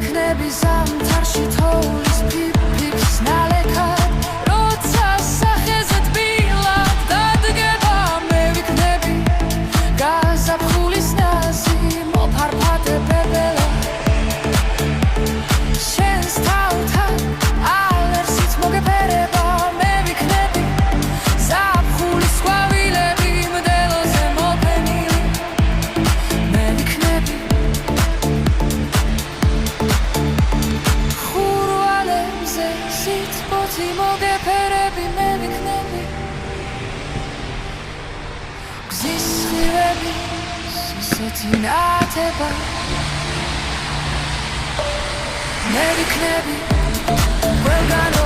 ვიქნები ზამთარში თოვლის ფიფიქს ნალექად როცა სახეზე თბილად დადგება მე ვიქნები გაზაფხულის ნაზი მოფარფატე ბებელა შენს თავთან ალერსით მოგეფერება მე ვიქნები ზაფხულის ყვავილები მდელოზე მოფენილი მე ვიქნები ხურვალებზე სიტყვოთი მოგეფერები მე ვიქნები გზის სხივები სისოთი ნათება მე ვიქნები ყველგან